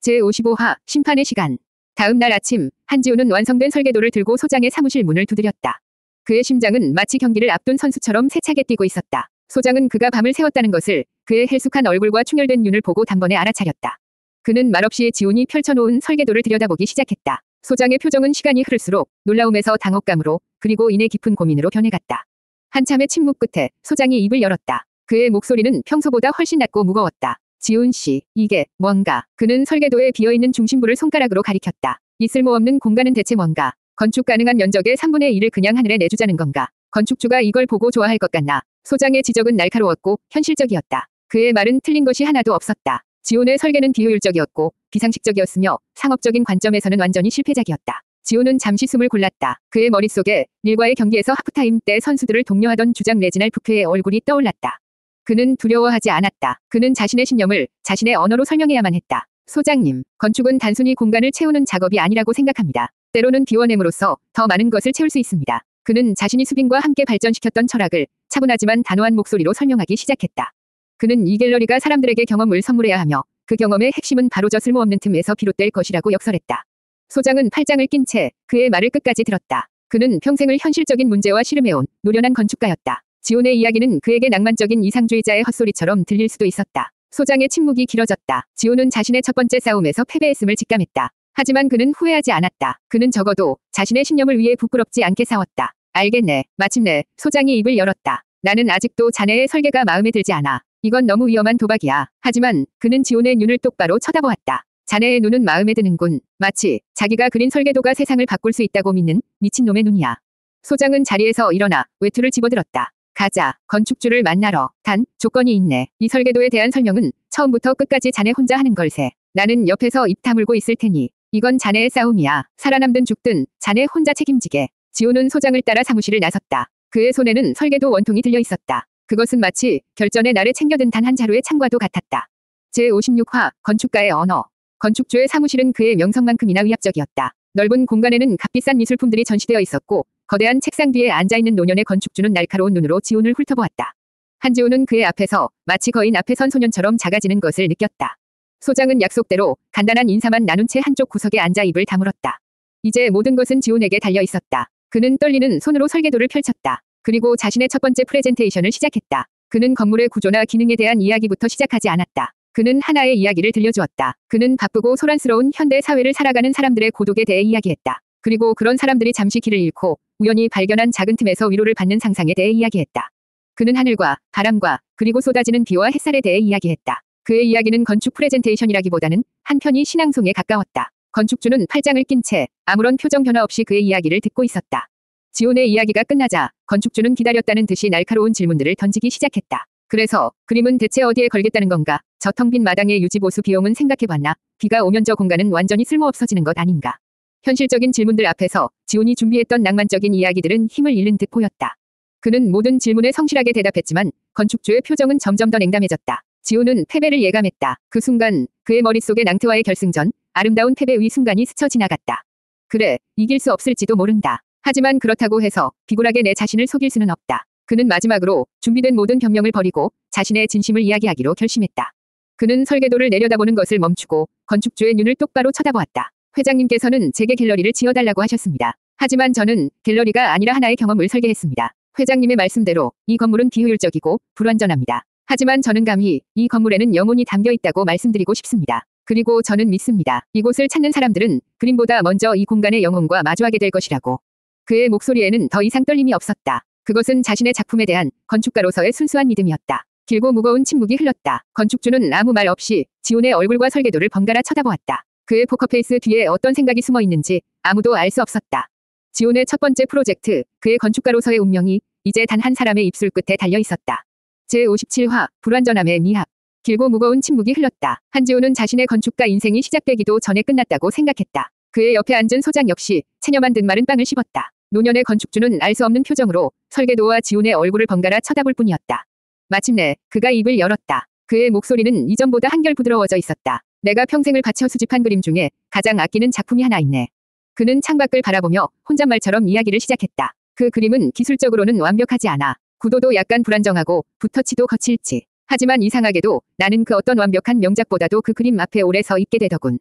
제55화 심판의 시간. 다음 날 아침 한지우는 완성된 설계도를 들고 소장의 사무실 문을 두드렸다. 그의 심장은 마치 경기를 앞둔 선수처럼 세차게 뛰고 있었다. 소장은 그가 밤을 새웠다는 것을 그의 헬쑥한 얼굴과 충혈된 눈을 보고 단번에 알아차렸다. 그는 말없이 지훈이 펼쳐놓은 설계도를 들여다보기 시작했다. 소장의 표정은 시간이 흐를수록 놀라움에서 당혹감으로 그리고 이내 깊은 고민으로 변해갔다. 한참의 침묵 끝에 소장이 입을 열었다. 그의 목소리는 평소보다 훨씬 낮고 무거웠다. 지훈 씨, 이게 뭔가. 그는 설계도에 비어있는 중심부를 손가락으로 가리켰다. 이 쓸모없는 공간은 대체 뭔가. 건축 가능한 면적의 3분의 1을 그냥 하늘에 내주자는 건가. 건축주가 이걸 보고 좋아할 것 같나. 소장의 지적은 날카로웠고 현실적이었다. 그의 말은 틀린 것이 하나도 없었다. 지훈의 설계는 비효율적이었고 비상식적이었으며 상업적인 관점에서는 완전히 실패작이었다. 지훈은 잠시 숨을 골랐다. 그의 머릿속에 릴과의 경기에서 하프타임 때 선수들을 독려하던 주장 레지날 부페의 얼굴이 떠올랐다. 그는 두려워하지 않았다. 그는 자신의 신념을 자신의 언어로 설명해야만 했다. 소장님, 건축은 단순히 공간을 채우는 작업이 아니라고 생각합니다. 때로는 비워냄으로써 더 많은 것을 채울 수 있습니다. 그는 자신이 수빈과 함께 발전시켰던 철학을 차분하지만 단호한 목소리로 설명하기 시작했다. 그는 이 갤러리가 사람들에게 경험을 선물해야 하며 그 경험의 핵심은 바로 저 쓸모없는 틈에서 비롯될 것이라고 역설했다. 소장은 팔짱을 낀 채 그의 말을 끝까지 들었다. 그는 평생을 현실적인 문제와 씨름해온 노련한 건축가였다. 지훈의 이야기는 그에게 낭만적인 이상주의자의 헛소리처럼 들릴 수도 있었다. 소장의 침묵이 길어졌다. 지훈은 자신의 첫 번째 싸움에서 패배했음을 직감했다. 하지만 그는 후회하지 않았다. 그는 적어도 자신의 신념을 위해 부끄럽지 않게 싸웠다. 알겠네. 마침내 소장이 입을 열었다. 나는 아직도 자네의 설계가 마음에 들지 않아. 이건 너무 위험한 도박이야. 하지만 그는 지훈의 눈을 똑바로 쳐다보았다. 자네의 눈은 마음에 드는군. 마치 자기가 그린 설계도가 세상을 바꿀 수 있다고 믿는 미친놈의 눈이야. 소장은 자리에서 일어나 외투를 집어들었다. 가자. 건축주를 만나러. 단, 조건이 있네. 이 설계도에 대한 설명은 처음부터 끝까지 자네 혼자 하는 걸세. 나는 옆에서 입 다물고 있을 테니. 이건 자네의 싸움이야. 살아남든 죽든 자네 혼자 책임지게. 지훈은 소장을 따라 사무실을 나섰다. 그의 손에는 설계도 원통이 들려 있었다. 그것은 마치 결전의 날에 챙겨든 단 한 자루의 창과도 같았다. 제56화 건축가의 언어. 건축주의 사무실은 그의 명성만큼이나 위압적이었다. 넓은 공간에는 값비싼 미술품들이 전시되어 있었고 거대한 책상 뒤에 앉아있는 노년의 건축주는 날카로운 눈으로 지훈을 훑어보았다. 한지훈은 그의 앞에서 마치 거인 앞에 선 소년처럼 작아지는 것을 느꼈다. 소장은 약속대로 간단한 인사만 나눈 채 한쪽 구석에 앉아 입을 다물었다. 이제 모든 것은 지훈에게 달려 있었다. 그는 떨리는 손으로 설계도를 펼쳤다. 그리고 자신의 첫 번째 프레젠테이션을 시작했다. 그는 건물의 구조나 기능에 대한 이야기부터 시작하지 않았다. 그는 하나의 이야기를 들려주었다. 그는 바쁘고 소란스러운 현대 사회를 살아가는 사람들의 고독에 대해 이야기했다. 그리고 그런 사람들이 잠시 길을 잃고 우연히 발견한 작은 틈에서 위로를 받는 상상에 대해 이야기했다. 그는 하늘과 바람과 그리고 쏟아지는 비와 햇살에 대해 이야기했다. 그의 이야기는 건축 프레젠테이션이라기보다는 한편이 신앙송에 가까웠다. 건축주는 팔짱을 낀 채 아무런 표정 변화 없이 그의 이야기를 듣고 있었다. 지훈의 이야기가 끝나자 건축주는 기다렸다는 듯이 날카로운 질문들을 던지기 시작했다. 그래서 그림은 대체 어디에 걸겠다는 건가? 저 텅 빈 마당의 유지보수 비용은 생각해봤나? 비가 오면 저 공간은 완전히 쓸모없어지는 것 아닌가? 현실적인 질문들 앞에서 지훈이 준비했던 낭만적인 이야기들은 힘을 잃는 듯 보였다. 그는 모든 질문에 성실하게 대답했지만 건축주의 표정은 점점 더 냉담해졌다. 지훈은 패배를 예감했다. 그 순간 그의 머릿속에 낭트와의 결승전, 아름다운 패배의 순간이 스쳐 지나갔다. 그래, 이길 수 없을지도 모른다. 하지만 그렇다고 해서 비굴하게 내 자신을 속일 수는 없다. 그는 마지막으로 준비된 모든 변명을 버리고 자신의 진심을 이야기하기로 결심했다. 그는 설계도를 내려다보는 것을 멈추고 건축주의 눈을 똑바로 쳐다보았다. 회장님께서는 제게 갤러리를 지어달라고 하셨습니다. 하지만 저는 갤러리가 아니라 하나의 경험을 설계했습니다. 회장님의 말씀대로 이 건물은 비효율적이고 불완전합니다. 하지만 저는 감히 이 건물에는 영혼이 담겨 있다고 말씀드리고 싶습니다. 그리고 저는 믿습니다. 이곳을 찾는 사람들은 그림보다 먼저 이 공간의 영혼과 마주하게 될 것이라고. 그의 목소리에는 더 이상 떨림이 없었다. 그것은 자신의 작품에 대한 건축가로서의 순수한 믿음이었다. 길고 무거운 침묵이 흘렀다. 건축주는 아무 말 없이 지훈의 얼굴과 설계도를 번갈아 쳐다보았다. 그의 포커페이스 뒤에 어떤 생각이 숨어 있는지 아무도 알 수 없었다. 지훈의 첫 번째 프로젝트, 그의 건축가로서의 운명이 이제 단 한 사람의 입술 끝에 달려 있었다. 제57화 불완전함의 미합. 길고 무거운 침묵이 흘렀다. 한지훈은 자신의 건축가 인생이 시작되기도 전에 끝났다고 생각했다. 그의 옆에 앉은 소장 역시 체념한 듯 마른 빵을 씹었다. 노년의 건축주는 알 수 없는 표정으로 설계도와 지훈의 얼굴을 번갈아 쳐다볼 뿐이었다. 마침내 그가 입을 열었다. 그의 목소리는 이전보다 한결 부드러워져 있었다. 내가 평생을 바쳐 수집한 그림 중에 가장 아끼는 작품이 하나 있네. 그는 창밖을 바라보며 혼잣말처럼 이야기를 시작했다. 그 그림은 기술적으로는 완벽하지 않아. 구도도 약간 불안정하고 붓터치도 거칠지. 하지만 이상하게도 나는 그 어떤 완벽한 명작보다도 그 그림 앞에 오래 서 있게 되더군.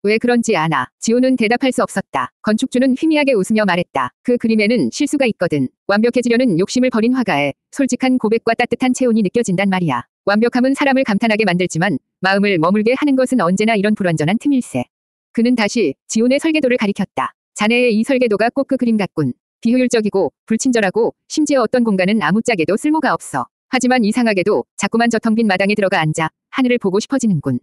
왜 그런지 아나. 지호는 대답할 수 없었다. 건축주는 희미하게 웃으며 말했다. 그 그림에는 실수가 있거든. 완벽해지려는 욕심을 버린 화가의 솔직한 고백과 따뜻한 체온이 느껴진단 말이야. 완벽함은 사람을 감탄하게 만들지만 마음을 머물게 하는 것은 언제나 이런 불완전한 틈일세. 그는 다시 지훈의 설계도를 가리켰다. 자네의 이 설계도가 꼭 그 그림 같군. 비효율적이고 불친절하고 심지어 어떤 공간은 아무짝에도 쓸모가 없어. 하지만 이상하게도 자꾸만 저 텅 빈 마당에 들어가 앉아 하늘을 보고 싶어지는군.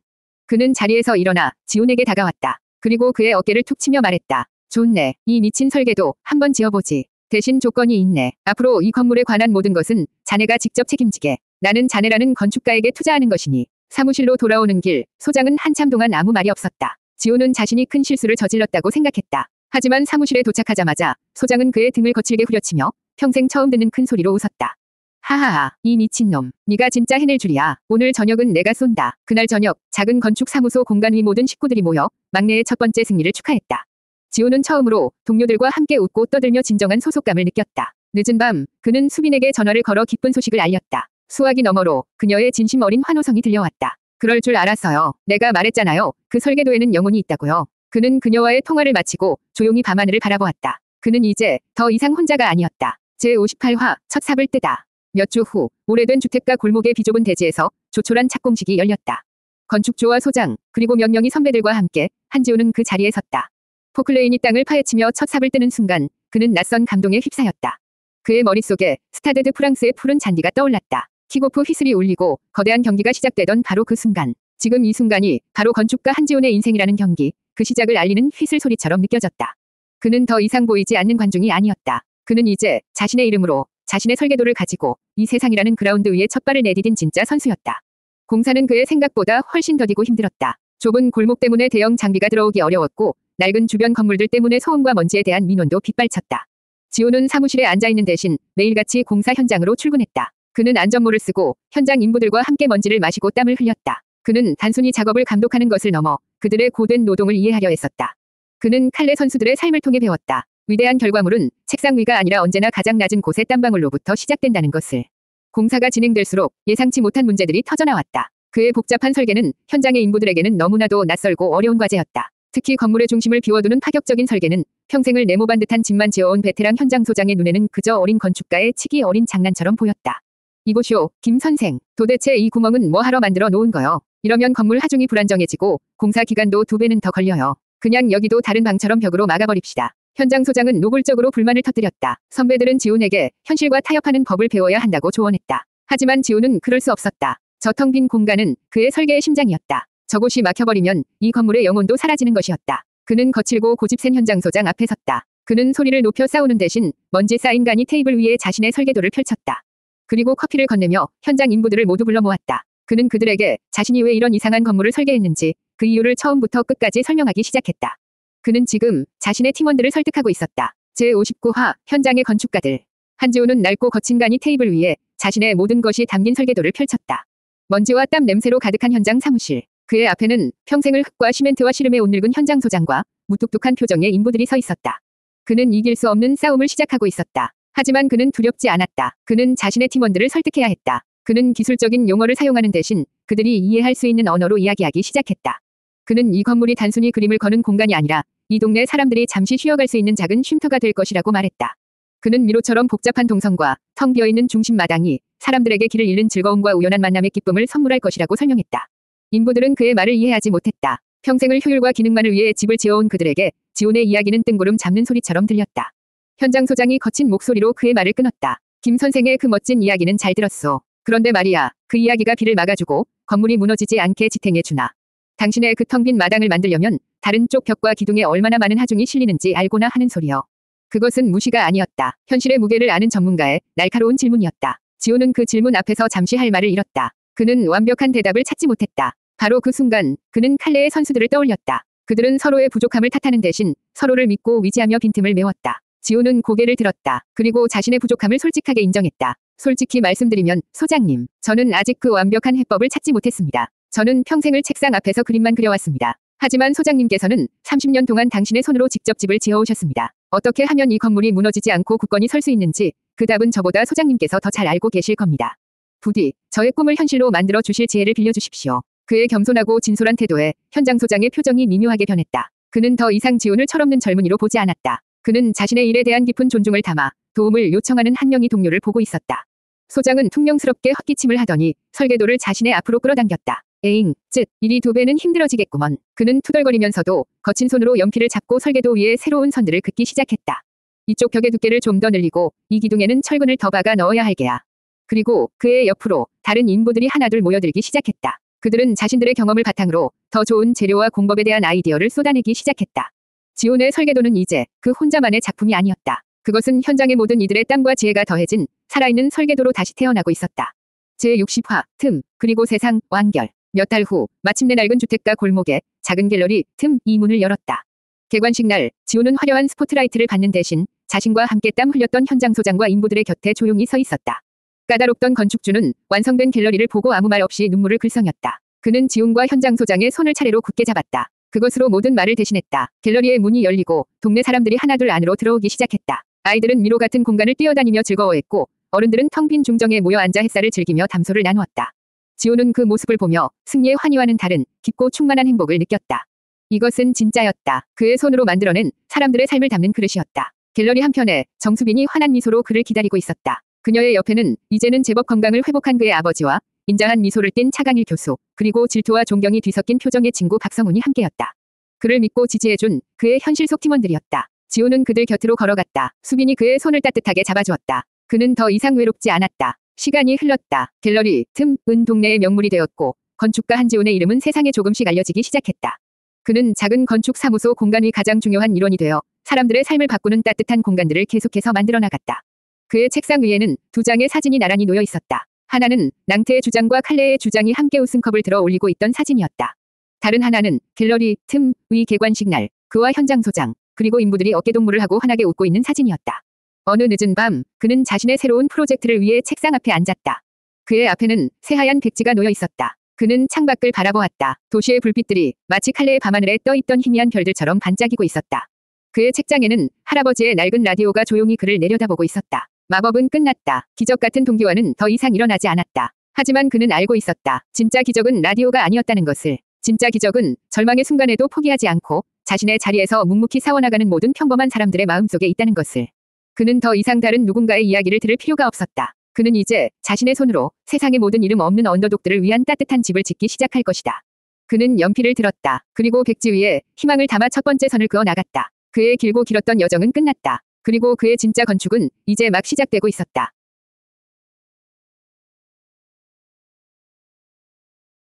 그는 자리에서 일어나 지훈에게 다가왔다. 그리고 그의 어깨를 툭 치며 말했다. 좋네. 이 미친 설계도 한번 지어보지. 대신 조건이 있네. 앞으로 이 건물에 관한 모든 것은 자네가 직접 책임지게. 나는 자네라는 건축가에게 투자하는 것이니. 사무실로 돌아오는 길, 소장은 한참 동안 아무 말이 없었다. 지훈은 자신이 큰 실수를 저질렀다고 생각했다. 하지만 사무실에 도착하자마자 소장은 그의 등을 거칠게 후려치며 평생 처음 듣는 큰 소리로 웃었다. 하하하, 이 미친놈. 네가 진짜 해낼 줄이야. 오늘 저녁은 내가 쏜다. 그날 저녁, 작은 건축사무소 공간 위 모든 식구들이 모여 막내의 첫 번째 승리를 축하했다. 지호는 처음으로 동료들과 함께 웃고 떠들며 진정한 소속감을 느꼈다. 늦은 밤, 그는 수빈에게 전화를 걸어 기쁜 소식을 알렸다. 수화기 너머로 그녀의 진심 어린 환호성이 들려왔다. 그럴 줄 알았어요. 내가 말했잖아요. 그 설계도에는 영혼이 있다고요. 그는 그녀와의 통화를 마치고 조용히 밤하늘을 바라보았다. 그는 이제 더 이상 혼자가 아니었다. 제58화 첫 삽을 뜨다. 몇 주 후, 오래된 주택가 골목의 비좁은 대지에서 조촐한 착공식이 열렸다. 건축주와 소장, 그리고 몇 명의 선배들과 함께 한지훈은 그 자리에 섰다. 포클레인이 땅을 파헤치며 첫 삽을 뜨는 순간 그는 낯선 감동에 휩싸였다. 그의 머릿속에 스타드 드 프랑스의 푸른 잔디가 떠올랐다. 킥오프 휘슬이 울리고 거대한 경기가 시작되던 바로 그 순간. 지금 이 순간이 바로 건축가 한지훈의 인생이라는 경기, 그 시작을 알리는 휘슬 소리처럼 느껴졌다. 그는 더 이상 보이지 않는 관중이 아니었다. 그는 이제 자신의 이름으로 자신의 설계도를 가지고 이 세상이라는 그라운드 위에 첫 발을 내디딘 진짜 선수였다. 공사는 그의 생각보다 훨씬 더디고 힘들었다. 좁은 골목 때문에 대형 장비가 들어오기 어려웠고 낡은 주변 건물들 때문에 소음과 먼지에 대한 민원도 빗발쳤다. 지호는 사무실에 앉아있는 대신 매일같이 공사 현장으로 출근했다. 그는 안전모를 쓰고 현장 인부들과 함께 먼지를 마시고 땀을 흘렸다. 그는 단순히 작업을 감독하는 것을 넘어 그들의 고된 노동을 이해하려 했었다. 그는 칼레 선수들의 삶을 통해 배웠다. 위대한 결과물은 책상 위가 아니라 언제나 가장 낮은 곳의 땀방울로부터 시작된다는 것을. 공사가 진행될수록 예상치 못한 문제들이 터져나왔다. 그의 복잡한 설계는 현장의 인부들에게는 너무나도 낯설고 어려운 과제였다. 특히 건물의 중심을 비워두는 파격적인 설계는 평생을 내모반 듯한 짐만 지어온 베테랑 현장 소장의 눈에는 그저 어린 건축가의 치기 어린 장난처럼 보였다. 이보쇼, 김 선생. 도대체 이 구멍은 뭐 하러 만들어 놓은 거요? 이러면 건물 하중이 불안정해지고 공사 기간도 2배는 더 걸려요. 그냥 여기도 다른 방처럼 벽으로 막아버립시다. 현장 소장은 노골적으로 불만을 터뜨렸다. 선배들은 지훈에게 현실과 타협하는 법을 배워야 한다고 조언했다. 하지만 지훈은 그럴 수 없었다. 저 텅 빈 공간은 그의 설계의 심장이었다. 저곳이 막혀버리면 이 건물의 영혼도 사라지는 것이었다. 그는 거칠고 고집센 현장 소장 앞에 섰다. 그는 소리를 높여 싸우는 대신 먼지 쌓인 간이 테이블 위에 자신의 설계도를 펼쳤다. 그리고 커피를 건네며 현장 인부들을 모두 불러 모았다. 그는 그들에게 자신이 왜 이런 이상한 건물을 설계했는지 그 이유를 처음부터 끝까지 설명하기 시작했다. 그는 지금 자신의 팀원들을 설득하고 있었다. 제59화 현장의 건축가들. 한지훈은 낡고 거친 간이 테이블 위에 자신의 모든 것이 담긴 설계도를 펼쳤다. 먼지와 땀 냄새로 가득한 현장 사무실. 그의 앞에는 평생을 흙과 시멘트와 시름에 옷 늙은 현장 소장과 무뚝뚝한 표정의 인부들이 서 있었다. 그는 이길 수 없는 싸움을 시작하고 있었다. 하지만 그는 두렵지 않았다. 그는 자신의 팀원들을 설득해야 했다. 그는 기술적인 용어를 사용하는 대신 그들이 이해할 수 있는 언어로 이야기하기 시작했다. 그는 이 건물이 단순히 그림을 거는 공간이 아니라 이 동네 사람들이 잠시 쉬어갈 수 있는 작은 쉼터가 될 것이라고 말했다. 그는 미로처럼 복잡한 동선과 텅 비어있는 중심 마당이 사람들에게 길을 잃는 즐거움과 우연한 만남의 기쁨을 선물할 것이라고 설명했다. 인부들은 그의 말을 이해하지 못했다. 평생을 효율과 기능만을 위해 집을 지어온 그들에게 지훈의 이야기는 뜬구름 잡는 소리처럼 들렸다. 현장 소장이 거친 목소리로 그의 말을 끊었다. 김 선생의 그 멋진 이야기는 잘 들었소. 그런데 말이야, 그 이야기가 비를 막아주고 건물이 무너지지 않게 지탱해주나. 당신의 그 텅 빈 마당을 만들려면 다른 쪽 벽과 기둥에 얼마나 많은 하중이 실리는지 알고나 하는 소리요. 그것은 무시가 아니었다. 현실의 무게를 아는 전문가의 날카로운 질문이었다. 지훈은 그 질문 앞에서 잠시 할 말을 잃었다. 그는 완벽한 대답을 찾지 못했다. 바로 그 순간 그는 칼레의 선수들을 떠올렸다. 그들은 서로의 부족함을 탓하는 대신 서로를 믿고 위지하며 빈틈을 메웠다. 지훈은 고개를 들었다. 그리고 자신의 부족함을 솔직하게 인정했다. 솔직히 말씀드리면 소장님, 저는 아직 그 완벽한 해법을 찾지 못했습니다. 저는 평생을 책상 앞에서 그림만 그려왔습니다. 하지만 소장님께서는 30년 동안 당신의 손으로 직접 집을 지어오셨습니다. 어떻게 하면 이 건물이 무너지지 않고 굳건히 설 수 있는지 그 답은 저보다 소장님께서 더 잘 알고 계실 겁니다. 부디 저의 꿈을 현실로 만들어 주실 지혜를 빌려주십시오. 그의 겸손하고 진솔한 태도에 현장 소장의 표정이 미묘하게 변했다. 그는 더 이상 지훈을 철없는 젊은이로 보지 않았다. 그는 자신의 일에 대한 깊은 존중을 담아 도움을 요청하는 한 명의 동료를 보고 있었다. 소장은 퉁명스럽게 헛기침을 하더니 설계도를 자신의 앞으로 끌어당겼다. 에잉, 일이 2배는 힘들어지겠구먼. 그는 투덜거리면서도 거친 손으로 연필을 잡고 설계도 위에 새로운 선들을 긋기 시작했다. 이쪽 벽의 두께를 좀 더 늘리고 이 기둥에는 철근을 더 박아 넣어야 할 게야. 그리고 그의 옆으로 다른 인부들이 하나둘 모여들기 시작했다. 그들은 자신들의 경험을 바탕으로 더 좋은 재료와 공법에 대한 아이디어를 쏟아내기 시작했다. 지훈의 설계도는 이제 그 혼자만의 작품이 아니었다. 그것은 현장의 모든 이들의 땀과 지혜가 더해진 살아있는 설계도로 다시 태어나고 있었다. 제60화 틈 그리고 세상 완결. 몇 달 후 마침내 낡은 주택가 골목에 작은 갤러리 틈 이 문을 열었다. 개관식 날 지훈은 화려한 스포트라이트를 받는 대신 자신과 함께 땀 흘렸던 현장 소장과 인부들의 곁에 조용히 서 있었다. 까다롭던 건축주는 완성된 갤러리를 보고 아무 말 없이 눈물을 글썽였다. 그는 지훈과 현장 소장의 손을 차례로 굳게 잡았다. 그것으로 모든 말을 대신했다. 갤러리의 문이 열리고 동네 사람들이 하나둘 안으로 들어오기 시작했다. 아이들은 미로 같은 공간을 뛰어다니며 즐거워했고 어른들은 텅 빈 중정에 모여 앉아 햇살을 즐기며 담소를 나누었다. 지훈은 그 모습을 보며 승리의 환희와는 다른 깊고 충만한 행복을 느꼈다. 이것은 진짜였다. 그의 손으로 만들어낸 사람들의 삶을 담는 그릇이었다. 갤러리 한편에 정수빈이 환한 미소로 그를 기다리고 있었다. 그녀의 옆에는 이제는 제법 건강을 회복한 그의 아버지와 인자한 미소를 띤 차강일 교수, 그리고 질투와 존경이 뒤섞인 표정의 친구 박성훈이 함께였다. 그를 믿고 지지해준 그의 현실 속 팀원들이었다. 지훈은 그들 곁으로 걸어갔다. 수빈이 그의 손을 따뜻하게 잡아주었다. 그는 더 이상 외롭지 않았다. 시간이 흘렀다. 갤러리 틈은 동네의 명물이 되었고 건축가 한지훈의 이름은 세상에 조금씩 알려지기 시작했다. 그는 작은 건축 사무소 공간의 가장 중요한 일원이 되어 사람들의 삶을 바꾸는 따뜻한 공간들을 계속해서 만들어 나갔다. 그의 책상 위에는 2장의 사진이 나란히 놓여 있었다. 하나는 낭태의 주장과 칼레의 주장이 함께 우승컵을 들어 올리고 있던 사진이었다. 다른 하나는 갤러리 틈의 개관식 날 그와 현장 소장 그리고 인부들이 어깨동무를 하고 환하게 웃고 있는 사진이었다. 어느 늦은 밤 그는 자신의 새로운 프로젝트를 위해 책상 앞에 앉았다. 그의 앞에는 새하얀 백지가 놓여 있었다. 그는 창밖을 바라보았다. 도시의 불빛들이 마치 칼레의 밤하늘에 떠있던 희미한 별들처럼 반짝이고 있었다. 그의 책장에는 할아버지의 낡은 라디오가 조용히 그를 내려다보고 있었다. 마법은 끝났다. 기적 같은 동기화는 더 이상 일어나지 않았다. 하지만 그는 알고 있었다. 진짜 기적은 라디오가 아니었다는 것을. 진짜 기적은 절망의 순간에도 포기하지 않고 자신의 자리에서 묵묵히 싸워나가는 모든 평범한 사람들의 마음속에 있다는 것을. 그는 더 이상 다른 누군가의 이야기를 들을 필요가 없었다. 그는 이제 자신의 손으로 세상의 모든 이름 없는 언더독들을 위한 따뜻한 집을 짓기 시작할 것이다. 그는 연필을 들었다. 그리고 백지 위에 희망을 담아 첫 번째 선을 그어 나갔다. 그의 길고 길었던 여정은 끝났다. 그리고 그의 진짜 건축은 이제 막 시작되고 있었다.